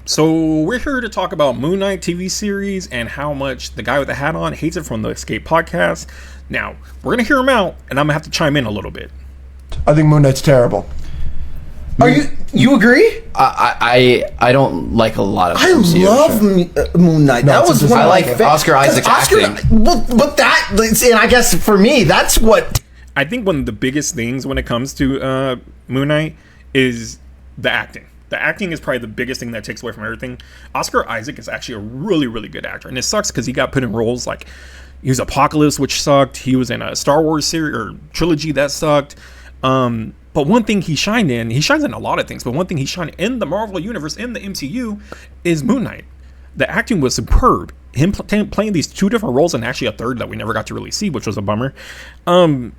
So we're here to talk about Moon Knight TV series and how much the guy with the hat on hates it from the Escape podcast. Now, we're going to hear him out, and I'm going to have to chime in a little bit. I think Moon Knight's terrible. Are you agree? I don't like a lot of I MCU love Moon Knight. No, that it's was a one of I my like Oscar Isaac's acting. But that, and I guess for me, that's what. I think one of the biggest things when it comes to Moon Knight is the acting. The acting is probably the biggest thing that takes away from everything. Oscar Isaac is actually a really, really good actor. And it sucks because he got put in roles like he was Apocalypse, which sucked. He was in a Star Wars series or trilogy that sucked. But one thing he shines in a lot of things, but one thing he shined in the Marvel Universe, in the MCU, is Moon Knight. The acting was superb. Him playing these two different roles and actually a third that we never got to really see, which was a bummer. I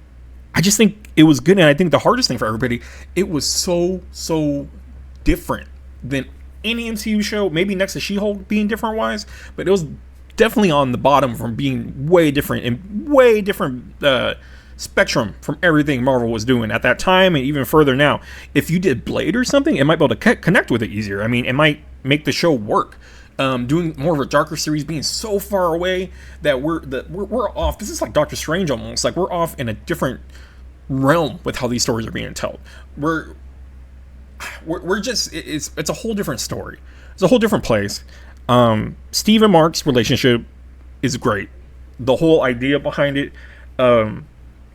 just think it was good. And I think the hardest thing for everybody, it was so different than any MCU show, maybe next to She-Hulk being different wise, but it was definitely on the bottom from being way different and way different spectrum from everything Marvel was doing at that time and even further now. If you did Blade or something, it might be able to connect with it easier. I mean, it might make the show work. Doing more of a darker series, being so far away that we're off. This is like Doctor Strange almost. Like we're off in a different realm with how these stories are being told. We're just it's a whole different story. It's a whole different place. Steve and Mark's relationship is great. The whole idea behind it,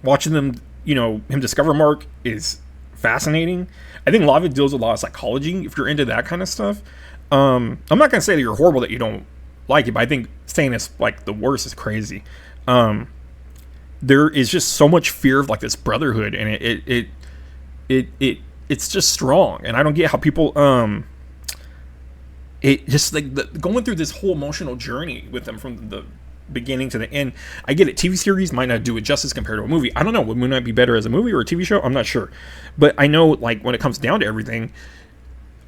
watching them, him discover Mark is fascinating. I think a lot of it deals with a lot of psychology if you're into that kind of stuff. I'm not gonna say that you're horrible that you don't like it, but I think saying it's like the worst is crazy. There is just so much fear of like this brotherhood, and it's just strong, and I don't get how people it just like going through this whole emotional journey with them from the beginning to the end. I get it, TV series might not do it justice compared to a movie. I don't know, would Moon Knight be better as a movie or a TV show? I'm not sure, but I know like when it comes down to everything,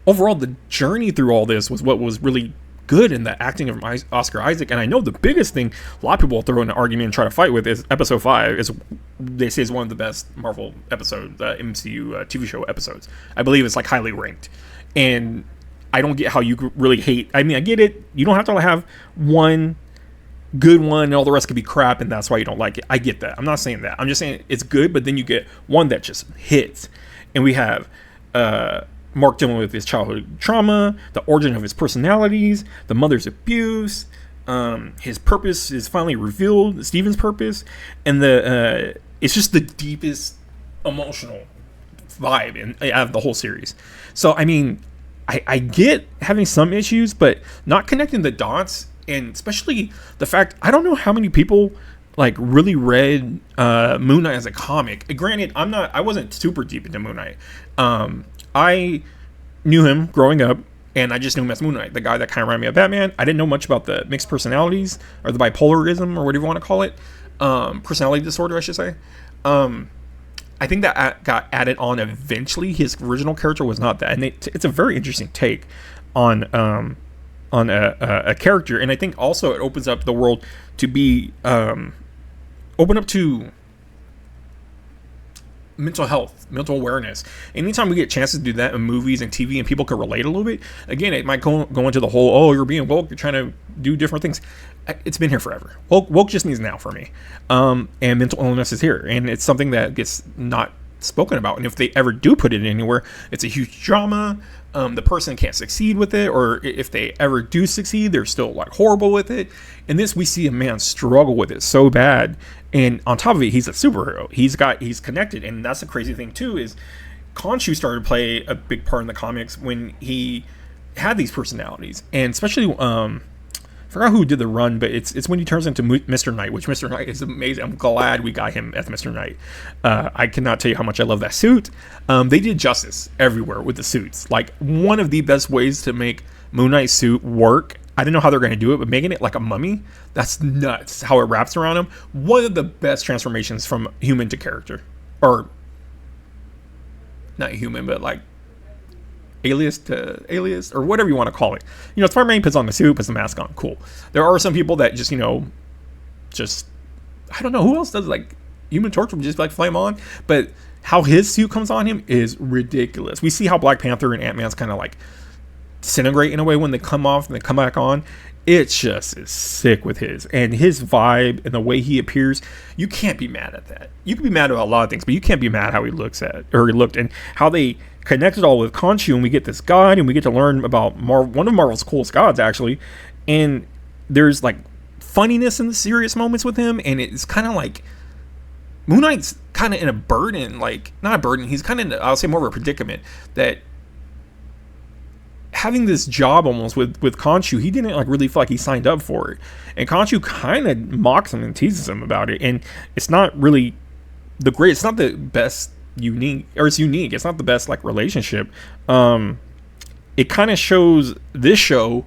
overall the journey through all this was what was really good in the acting of Oscar Isaac. And I know the biggest thing a lot of people will throw in an argument and try to fight with is episode 5 is, they say, is one of the best Marvel episodes, MCU TV show episodes. I believe it's like highly ranked, and I don't get how you really hate. I mean, I get it, you don't have to have one good one and all the rest could be crap and that's why you don't like it. I get that. I'm not saying that. I'm just saying it's good, but then you get one that just hits. And we have Mark dealing with his childhood trauma, the origin of his personalities, the mother's abuse, his purpose is finally revealed, Steven's purpose, and it's just the deepest emotional vibe out of the whole series. So I mean, I get having some issues, but not connecting the dots, and especially the fact I don't know how many people like really read Moon Knight as a comic. Granted, I wasn't super deep into Moon Knight. I knew him growing up, and I just knew him as Moon Knight, the guy that kind of reminded me of Batman. I didn't know much about the mixed personalities or the bipolarism or whatever you want to call it, personality disorder, I should say. I think that got added on eventually. His original character was not that, and it's a very interesting take on a character, and I think also it opens up the world to be open up to mental health, mental awareness. Anytime we get chances to do that in movies and TV and people can relate a little bit, again, it might go into the whole, oh, you're being woke, you're trying to do different things. It's been here forever. Woke just means now for me. And mental illness is here, and it's something that gets not spoken about, and if they ever do put it anywhere, it's a huge drama. The person can't succeed with it, or if they ever do succeed, they're still like horrible with it. In this, we see a man struggle with it so bad, and on top of it, he's a superhero. He's connected, and that's the crazy thing too, is Khonshu started to play a big part in the comics when he had these personalities, and especially I forgot who did the run, but it's when he turns into Mr. Knight, which Mr. Knight is amazing. I'm glad we got him as Mr. Knight. I cannot tell you how much I love that suit. They did justice everywhere with the suits. Like, one of the best ways to make Moon Knight's suit work, I don't know how they're going to do it, but making it like a mummy, that's nuts how it wraps around him. One of the best transformations from human to character. Or, not human, but like alias to alias, or whatever you want to call it. Spider-Man puts on the suit, puts the mask on, cool. There are some people that just, I don't know who else does, like Human Torch would just like flame on, but how his suit comes on him is ridiculous. We see how Black Panther and Ant-Man's kind of like disintegrate in a way when they come off and they come back on. It's just is sick with his vibe and the way he appears. You can't be mad at that. You can be mad about a lot of things, but you can't be mad how he looked and how they connected all with Khonshu, and we get this god and we get to learn about one of Marvel's coolest gods actually, and there's like funniness in the serious moments with him, and it's kind of like Moon Knight's kind of in a burden, like not a burden, he's kind of I'll say more of a predicament, that having this job almost with Khonshu, he didn't like really feel like he signed up for it, and Khonshu kind of mocks him and teases him about it, and it's not really it's not the best unique, or it's unique, it's not the best like relationship. It kind of shows this show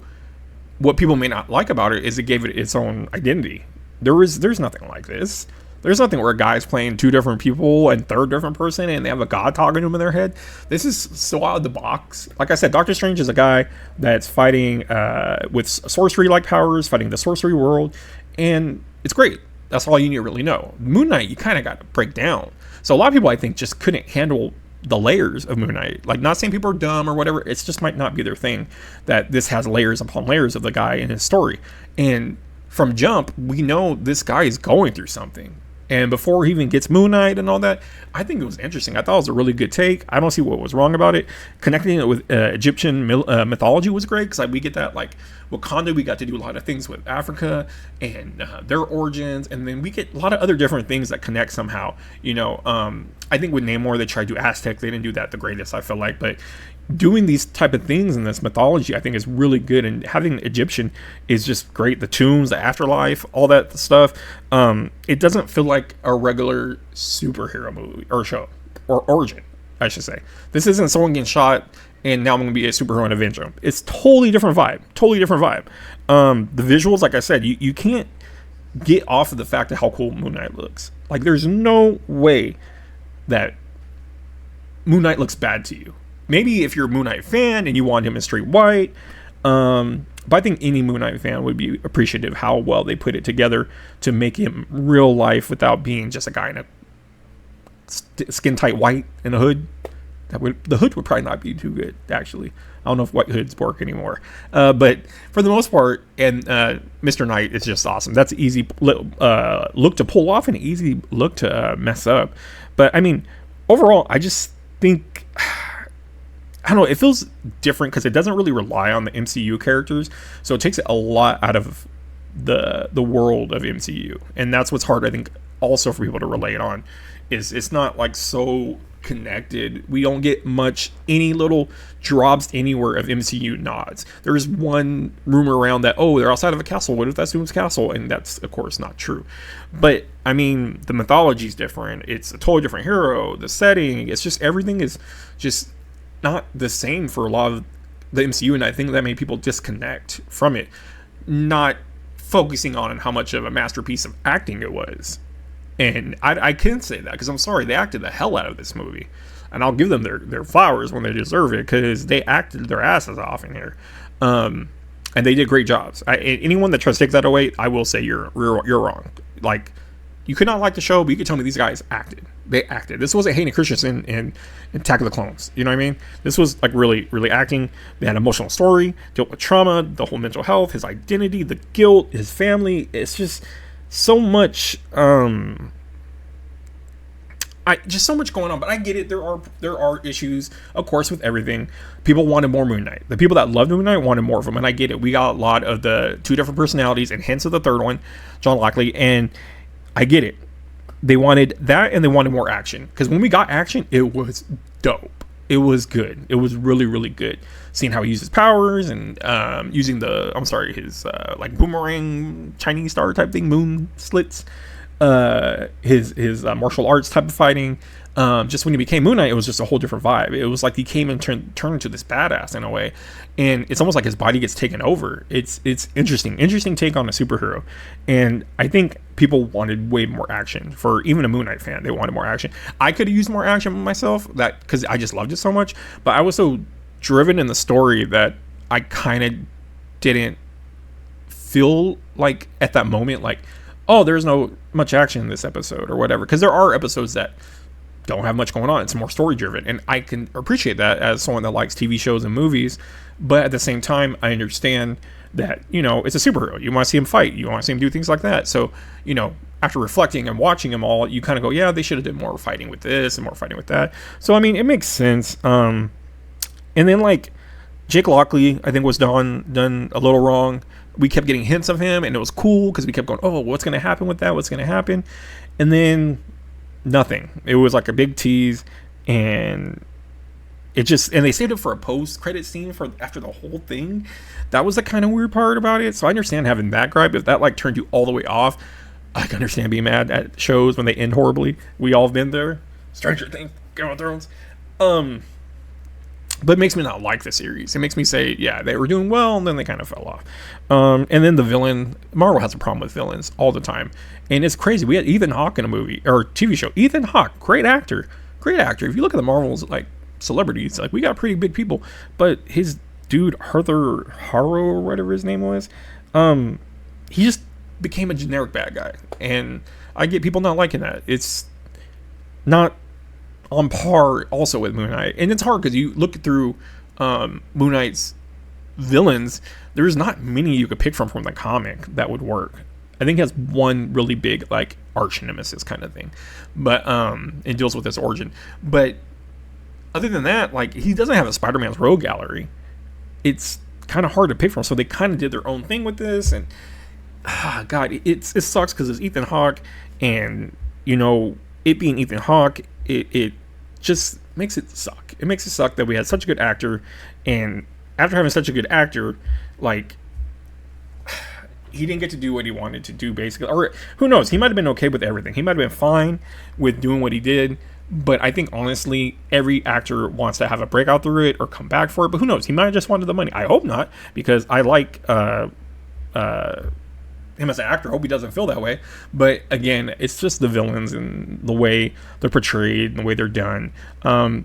what people may not like about it is it gave it its own identity. There's nothing like this. There's nothing where a guy's playing two different people and third different person and they have a god talking to him in their head. This is so out of the box. Like I said, Doctor Strange is a guy that's fighting with sorcery-like powers, fighting the sorcery world, and it's great. That's all you need to really know. Moon Knight, you kind of got to break down. So a lot of people, I think, just couldn't handle the layers of Moon Knight. Like, not saying people are dumb or whatever, it's just might not be their thing, that this has layers upon layers of the guy and his story. And from jump, we know this guy is going through something. And before he even gets Moon Knight and all that, I think it was interesting. I thought it was a really good take. I don't see what was wrong about it. Connecting it with Egyptian mythology was great, because we get that, like, Wakanda, we got to do a lot of things with Africa and their origins, and then we get a lot of other different things that connect somehow. You know, I think with Namor, they tried to do Aztec. They didn't do that the greatest, I feel like, but doing these type of things in this mythology, I think, is really good, and having Egyptian is just great. The tombs, the afterlife, all that stuff. It doesn't feel like a regular superhero movie or show, or origin, I should say. This isn't someone getting shot and now I'm going to be a superhero and avenge him. It's totally different vibe. The visuals, like I said, you can't get off of the fact of how cool Moon Knight looks. Like, there's no way that Moon Knight looks bad to you. Maybe if you're a Moon Knight fan and you want him in straight white, but I think any Moon Knight fan would be appreciative how well they put it together to make him real life without being just a guy in a skin tight white and a hood. The hood would probably not be too good, actually. I don't know if white hoods work anymore, but for the most part, and Mr. Knight is just awesome. That's an easy look to pull off and an easy look to mess up. But I mean, overall, I just think, I don't know, it feels different because it doesn't really rely on the MCU characters, so it takes a lot out of the world of MCU, and that's what's hard, I think, also for people to relate on. Is it's not like so connected. We don't get any little drops anywhere of MCU nods. There's one rumor around that, oh, they're outside of a castle. What if that's Doom's castle? And that's, of course, not true. But I mean, the mythology is different. It's a totally different hero. The setting, it's just, everything is just not the same for a lot of the MCU, and I think that made people disconnect from it, not focusing on how much of a masterpiece of acting it was. And I can say that because I'm sorry, they acted the hell out of this movie, and I'll give them their flowers when they deserve it, because they acted their asses off in here, and they did great jobs. Anyone that tries to take that away, I will say you're wrong. Like, you could not like the show, but you could tell me these guys acted. They acted. This wasn't Hayden Christensen in Attack of the Clones. You know what I mean? This was like really, really acting. They had an emotional story, dealt with trauma, the whole mental health, his identity, the guilt, his family. It's just so much just so much going on. But I get it, there are issues, of course, with everything. People wanted more Moon Knight. The people that loved Moon Knight wanted more of him, and I get it. We got a lot of the two different personalities and hints of the third one, John Lockley, and I get it. They wanted that, and they wanted more action, because when we got action, it was dope. It was good. It was really, really good. Seeing how he uses powers and using his like boomerang Chinese star type thing, moon slits, his martial arts type of fighting. Just when he became Moon Knight, it was just a whole different vibe. It was like he came and turned into this badass in a way, and it's almost like his body gets taken over. It's interesting take on a superhero, and I think people wanted way more action. For even a Moon Knight fan, they wanted more action. I could have used more action myself, that because I just loved it so much, but I was so driven in the story that I kind of didn't feel like at that moment like, oh, there's no much action in this episode or whatever, because there are episodes that don't have much going on. It's more story driven, and I can appreciate that as someone that likes TV shows and movies. But at the same time, I understand that, you know, it's a superhero. You want to see him fight. You want to see him do things like that. So, you know, after reflecting and watching them all, you kind of go, yeah, they should have done more fighting with this and more fighting with that. So, I mean, it makes sense. And then, like, Jake Lockley, I think, was done a little wrong. We kept getting hints of him, and it was cool because we kept going, oh, what's going to happen with that? What's going to happen? And then nothing. It was like a big tease, and it just, and they saved it for a post-credit scene for after the whole thing. That was the kind of weird part about it. So I understand having that gripe. If that like turned you all the way off, I can understand being mad at shows when they end horribly. We all have been there. Stranger Things, Game of Thrones. But it makes me not like the series. It makes me say, yeah, they were doing well, and then they kind of fell off. And then the villain, Marvel has a problem with villains all the time. And it's crazy. We had Ethan Hawke in a movie, or TV show. Ethan Hawke, great actor. Great actor. If you look at the Marvels, like, celebrities, like, we got pretty big people. But his dude, Arthur Harrow, or whatever his name was, he just became a generic bad guy. And I get people not liking that. It's not on par also with Moon Knight, and it's hard because you look through Moon Knight's villains, there's not many you could pick from the comic that would work. I think he has one really big like arch nemesis kind of thing, but it deals with his origin. But other than that, like, he doesn't have a Spider-Man's rogue gallery. It's kind of hard to pick from, so they kind of did their own thing with this, and God, it sucks because it's Ethan Hawke, and you know, it being Ethan Hawke, it just makes it suck. It makes it suck that we had such a good actor, and after having such a good actor, like, he didn't get to do what he wanted to do, basically. Or who knows? He might have been okay with everything. He might have been fine with doing what he did, but I think, honestly, every actor wants to have a breakout through it or come back for it, but who knows? He might have just wanted the money. I hope not, because I like him as an actor. I hope he doesn't feel that way. But again, it's just the villains and the way they're portrayed and the way they're done.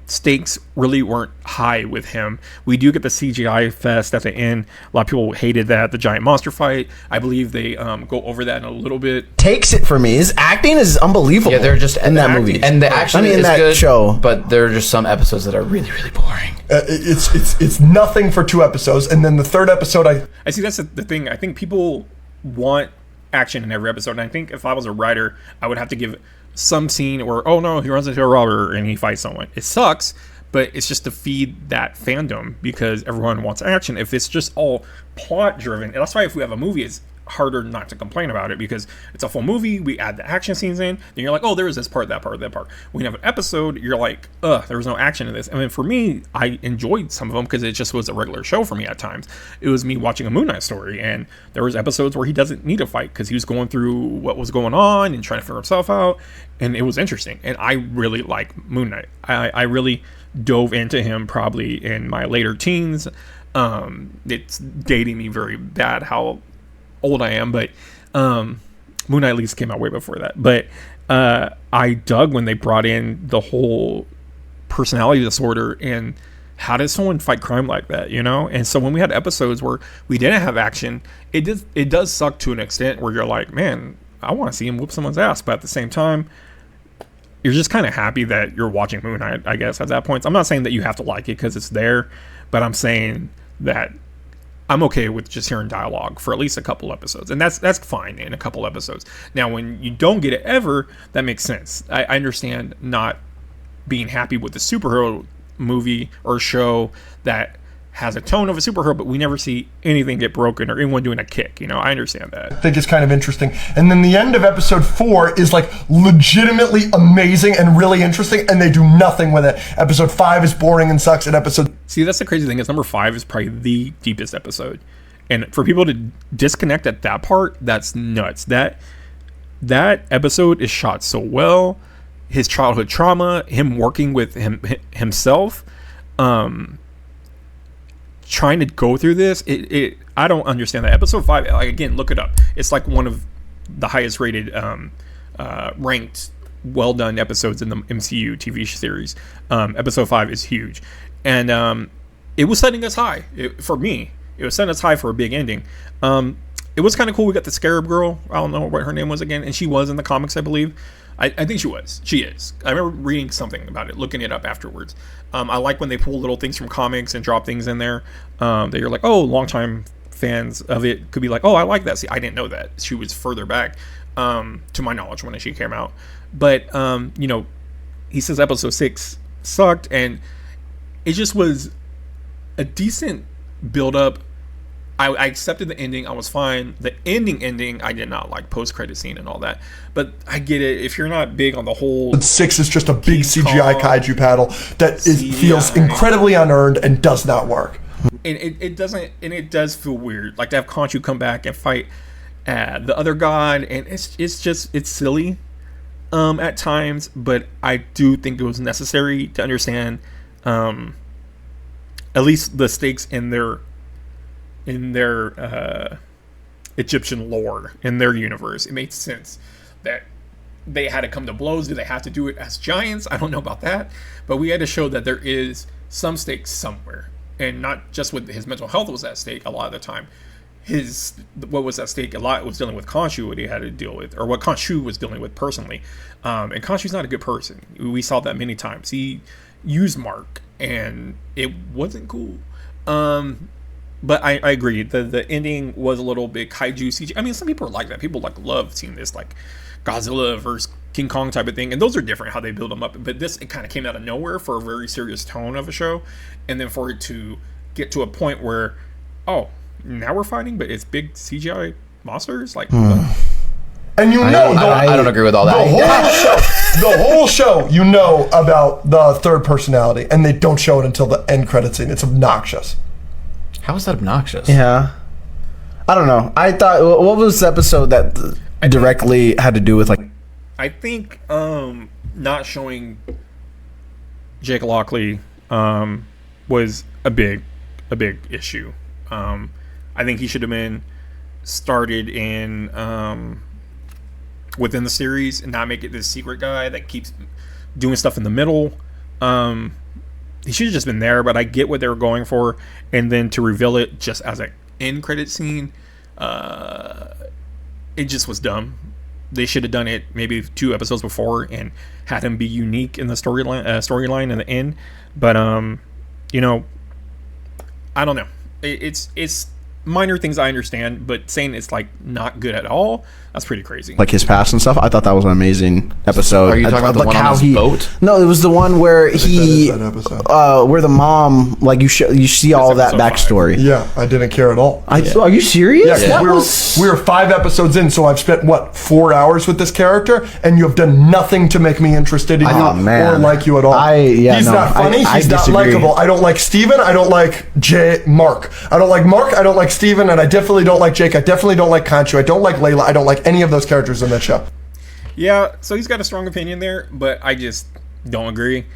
Stakes really weren't high with him. We do get the CGI fest at the end. A lot of people hated that, the giant monster fight. I believe they go over that in a little bit. Takes it for me. His acting is unbelievable. Yeah, they're just in that movie, and the action is that good, show. but there are just some episodes that are really, really boring. It's nothing for 2 episodes, and then the 3rd episode, I see that's the thing. I think people want action in every episode, and I think if I was a writer, I would have to give some scene where, oh no, he runs into a robber and he fights someone. It sucks, but it's just to feed that fandom because everyone wants action. If it's just all plot driven, and that's why if we have a movie, it's harder not to complain about it because it's a full movie. We add the action scenes in, then you're like, oh, there is this part, that part, that part. When you have an episode, you're like, there was no action in this. I mean, for me, I enjoyed some of them because it just was a regular show for me at times. It was me watching a Moon Knight story, and there was episodes where he doesn't need to fight because he was going through what was going on and trying to figure himself out, and it was interesting. And I really like Moon Knight. I really dove into him probably in my later teens. It's dating me very bad how old I am, but Moon Knight at least came out way before that. But I dug when they brought in the whole personality disorder and how does someone fight crime like that, you know? And so when we had episodes where we didn't have action, it does suck to an extent where you're like, man, I want to see him whoop someone's ass, but at the same time, you're just kind of happy that you're watching Moon Knight, I guess, at that point. I'm not saying that you have to like it because it's there, but I'm saying that I'm okay with just hearing dialogue for at least a couple episodes, and that's fine in a couple episodes. Now, when you don't get it ever, that makes sense. I understand not being happy with the superhero movie or show that has a tone of a superhero, but we never see anything get broken or anyone doing a kick. You know, I understand that. I think it's kind of interesting. And then the end of episode 4 is like legitimately amazing and really interesting, and they do nothing with it. Episode 5 is boring and sucks. And See, that's the crazy thing is number 5 is probably the deepest episode, and for people to disconnect at that part, that's nuts. That episode is shot so well. His childhood trauma, him working with himself, trying to go through this, I don't understand that. Episode 5, like, again, look it up. It's like one of the highest rated ranked well done episodes in the MCU TV series. Episode 5 is huge, and it was setting us high. For me, it was setting us high for a big ending. It was kind of cool. We got the Scarab Girl. I don't know what her name was again, and she was in the comics, I believe. I think she was. She is. I remember reading something about it, looking it up afterwards. I like when they pull little things from comics and drop things in there that you're like, oh, longtime fans of it could be like, oh, I like that. See, I didn't know that. She was further back, to my knowledge, when she came out. But, he says episode 6 sucked, and it just was a decent build-up. I accepted the ending. I was fine. The ending, I did not like, post-credit scene and all that. But I get it. If you're not big on the whole... 6 is just a big King CGI Kong, kaiju battle that feels incredibly unearned and does not work. And it doesn't... And it does feel weird. Like, to have Khonshu come back and fight the other god. And it's silly at times. But I do think it was necessary to understand at least the stakes in their Egyptian lore, in their universe. It made sense that they had to come to blows. Do they have to do it as giants? I don't know about that, but we had to show that there is some stakes somewhere, and not just with his mental health was at stake. A lot of the time, what was at stake a lot was dealing with Khonshu, what he had to deal with, or what Khonshu was dealing with personally. And Khonshu's not a good person. We saw that many times. He used Mark, and it wasn't cool. But I agree. The ending was a little bit kaiju CG. I mean, some people are like that. People love seeing this like Godzilla versus King Kong type of thing, and those are different how they build them up. But this, it kind of came out of nowhere for a very serious tone of a show, and then for it to get to a point where, oh, now we're fighting, but it's big CGI monsters. Like, and I don't agree with all that. The whole show, you know about the third personality, and they don't show it until the end credit scene. It's obnoxious. How is that obnoxious? Yeah. I don't know. I thought, what was the episode that directly had to do with, like... I think not showing Jake Lockley was a big issue. I think he should have been started in within the series and not make it this secret guy that keeps doing stuff in the middle. He should have just been there, but I get what they were going for, and then to reveal it just as an end credit scene, it just was dumb. They should have done it maybe 2 episodes before and had him be unique in the storyline in the end. But I don't know. It's minor things I understand, but saying it's like not good at all, that's pretty crazy. Like his past and stuff. I thought that was an amazing episode. Are you talking about the one on his boat? No, it was the one where That is that episode. where the mom, like you see all that backstory. Yeah, I didn't care at all. Are you serious? Yeah, we're 5 episodes in, so I've spent 4 hours with this character, and you have done nothing to make me interested in you or like you at all. He's not funny. He's not likable. I don't like Steven. I don't like Mark. I don't like Mark. I don't like Steven, and I definitely don't like Jake. I definitely don't like Khonshu. I don't like Layla. I don't like any of those characters in that show. Yeah, so he's got a strong opinion there, but I just don't agree.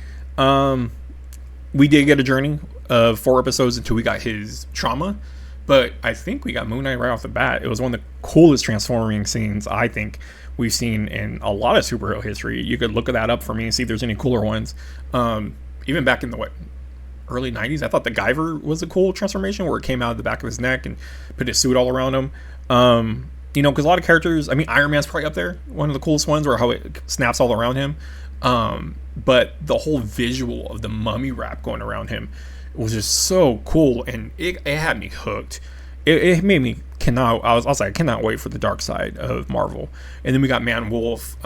We did get a journey of 4 episodes until we got his trauma, but I think we got Moon Knight right off the bat. It was one of the coolest transforming scenes I think we've seen in a lot of superhero history. You could look that up for me and see if there's any cooler ones. Even back in the early 90s, I thought the Guyver was a cool transformation where it came out of the back of his neck and put his suit all around him. Because a lot of characters, I mean, Iron Man's probably up there, one of the coolest ones, where how it snaps all around him. But the whole visual of the mummy wrap going around him was just so cool, and it had me hooked. It made me I was like, I cannot wait for the dark side of Marvel. And then we got Man-Wolf,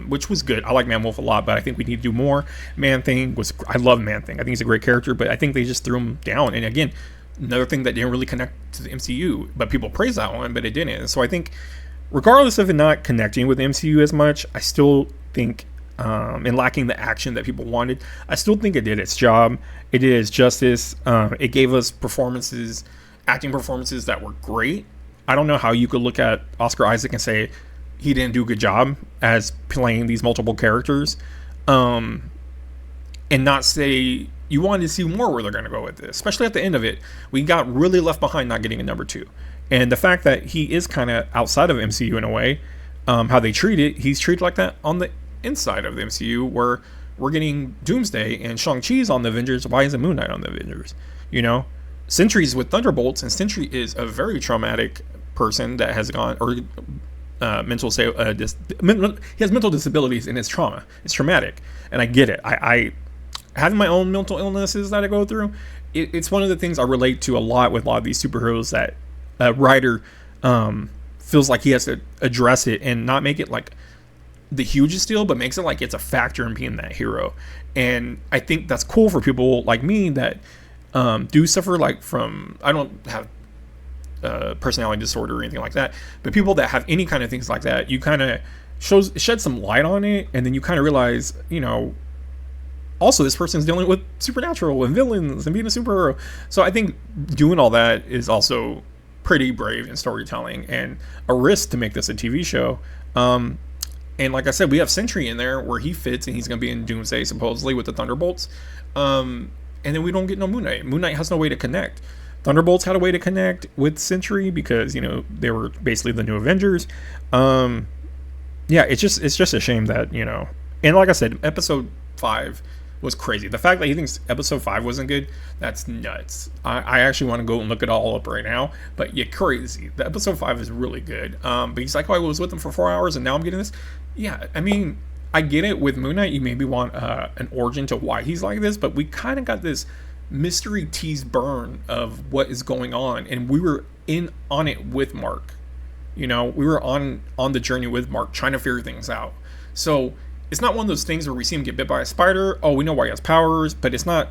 which was good. I like Man-Wolf a lot, but I think we need to do more. Man-Thing I love Man-Thing. I think he's a great character, but I think they just threw him down. And again, another thing that didn't really connect to the MCU, but people praise that one, but it didn't. So I think, regardless of it not connecting with the MCU as much, I still think, and lacking the action that people wanted, I still think it did its job. It did its justice. It gave us acting performances that were great. I don't know how you could look at Oscar Isaac and say he didn't do a good job as playing these multiple characters, and not say you wanted to see more where they're going to go with this. Especially at the end of it, we got really left behind not getting a number 2. And the fact that he is kind of outside of MCU in a way, how they treat it, he's treated like that on the inside of the MCU, where we're getting Doomsday and Shang-Chi's on the Avengers. Why isn't Moon Knight on the Avengers? Sentry's with Thunderbolts, and Sentry is a very traumatic person that has gone, or he has mental disabilities and it's trauma. It's traumatic, and I get it. I having my own mental illnesses that I go through. It's one of the things I relate to a lot with a lot of these superheroes that a writer feels like he has to address it and not make it like the hugest deal, but makes it like it's a factor in being that hero. And I think that's cool for people like me that do suffer like from, I don't have personality disorder or anything like that, but people that have any kind of things like that, you kind of shed some light on it, and then you kind of realize, you know, also this person's dealing with supernatural and villains and being a superhero. So I think doing all that is also pretty brave in storytelling and a risk to make this a TV show. And like I said, we have Sentry in there where he fits, and he's going to be in Doomsday supposedly with the Thunderbolts. And then we don't get no Moon Knight. Moon Knight has no way to connect. Thunderbolts had a way to connect with Sentry because, you know, they were basically the new Avengers. Yeah, it's just a shame that, you know, and like I said, episode 5 was crazy. The fact that he thinks episode 5 wasn't good, that's nuts. I actually want to go and look it all up right now, but you're crazy. The episode 5 is really good. But he's like, oh, I was with him for 4 hours and now I'm getting this. Yeah, I mean, I get it. With Moon Knight, you maybe want an origin to why he's like this, but we kind of got this mystery tease burn of what is going on, and we were on it with Mark. You know, we were on the journey with Mark, trying to figure things out. So it's not one of those things where we see him get bit by a spider. Oh, we know why he has powers, but it's not.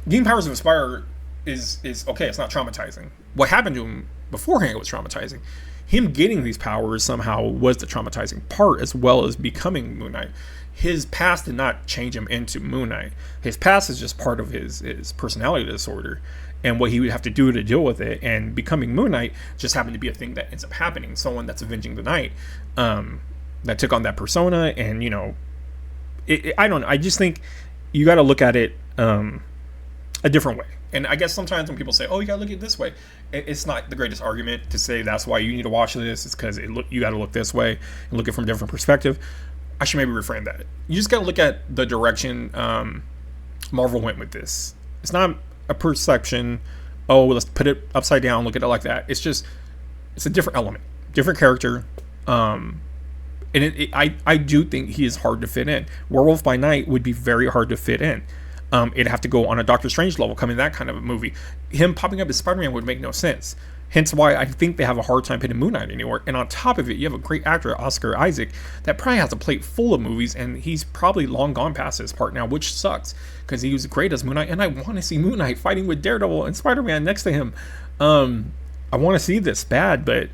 Getting powers of a spider is okay. It's not traumatizing. What happened to him beforehand was traumatizing. Him getting these powers somehow was the traumatizing part, as well as becoming Moon Knight. His past did not change him into Moon Knight. His past is just part of his personality disorder and what he would have to do to deal with it. And becoming Moon Knight just happened to be a thing that ends up happening. Someone that's avenging the night that took on that persona. And, you know, I don't know. I just think you got to look at it a different way. And I guess sometimes when people say, oh, you got to look at it this way, it's not the greatest argument to say that's why you need to watch this. It's because you got to look this way and look at it from a different perspective. I should maybe reframe that. You just got to look at the direction Marvel went with this. It's not a perception, oh, let's put it upside down, look at it like that. It's a different element, different character. And I do think he is hard to fit in. Werewolf by Night would be very hard to fit in. It'd have to go on a Doctor Strange level, coming that kind of a movie. Him popping up as Spider-Man would make no sense. Hence why I think they have a hard time putting Moon Knight anywhere. And on top of it, you have a great actor, Oscar Isaac, that probably has a plate full of movies, and he's probably long gone past his part now, which sucks, because he was great as Moon Knight, and I want to see Moon Knight fighting with Daredevil and Spider-Man next to him. I want to see this bad, but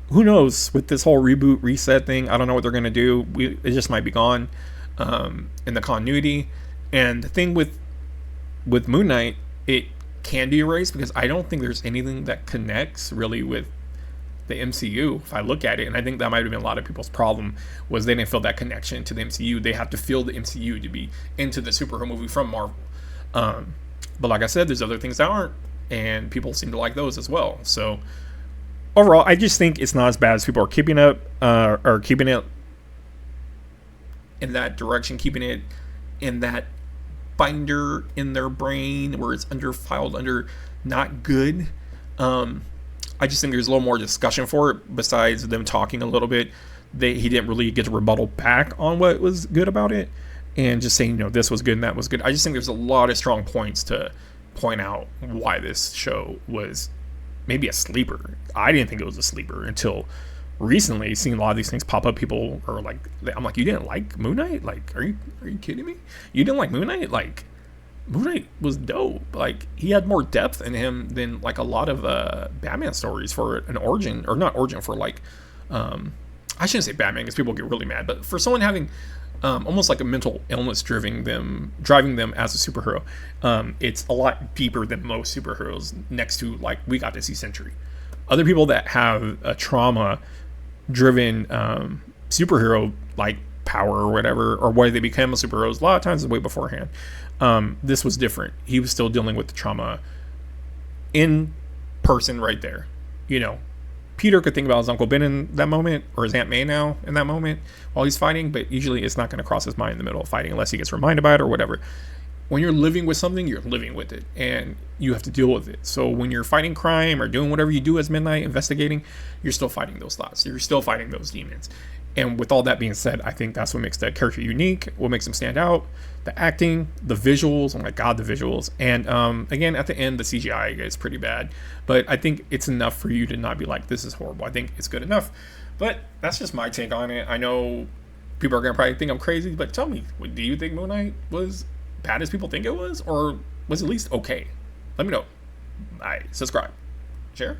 who knows? With this whole reboot, reset thing, I don't know what they're going to do. It just might be gone in the continuity. And the thing with Moon Knight, it can be erased because I don't think there's anything that connects really with the MCU if I look at it. And I think that might have been a lot of people's problem, was they didn't feel that connection to the MCU. They have to feel the MCU to be into the superhero movie from Marvel. But like I said, there's other things that aren't, and people seem to like those as well. So overall, I just think it's not as bad as people are keeping up, or keeping it in that direction, keeping it in that binder in their brain where it's filed under not good. I just think there's a little more discussion for it besides them talking a little bit. He didn't really get to rebuttal back on what was good about it, and just saying, you know, this was good and that was good. I just think there's a lot of strong points to point out why this show was maybe a sleeper. I didn't think it was a sleeper until recently, seeing a lot of these things pop up. People are like, I'm like, you didn't like Moon Knight? Like, are you kidding me? You didn't like Moon Knight? Like, Moon Knight was dope. Like, he had more depth in him than like a lot of Batman stories for an origin, or not origin, for like I shouldn't say Batman because people get really mad, but for someone having almost like a mental illness driving them as a superhero, it's a lot deeper than most superheroes. Next to, like, we got to see Sentry. Other people that have a trauma driven superhero like power or whatever, or why they became a superhero, a lot of times is way beforehand. This was different. He was still dealing with the trauma in person right there. You know, Peter could think about his Uncle Ben in that moment, or his Aunt May now in that moment while he's fighting, but usually it's not going to cross his mind in the middle of fighting unless he gets reminded by it or whatever. when you're living with something, you're living with it, and you have to deal with it. So when you're fighting crime or doing whatever you do as Midnight, investigating, you're still fighting those thoughts. You're still fighting those demons. And with all that being said, I think that's what makes that character unique, what makes him stand out. The acting, the visuals, oh my god, the visuals. And again, at the end, the CGI is pretty bad. But I think it's enough for you to not be like, this is horrible. I think it's good enough. But that's just my take on it. I know people are going to probably think I'm crazy, but tell me, do you think Moon Knight was bad as people think it was? Or was it at least okay? Let me know. Subscribe. Share.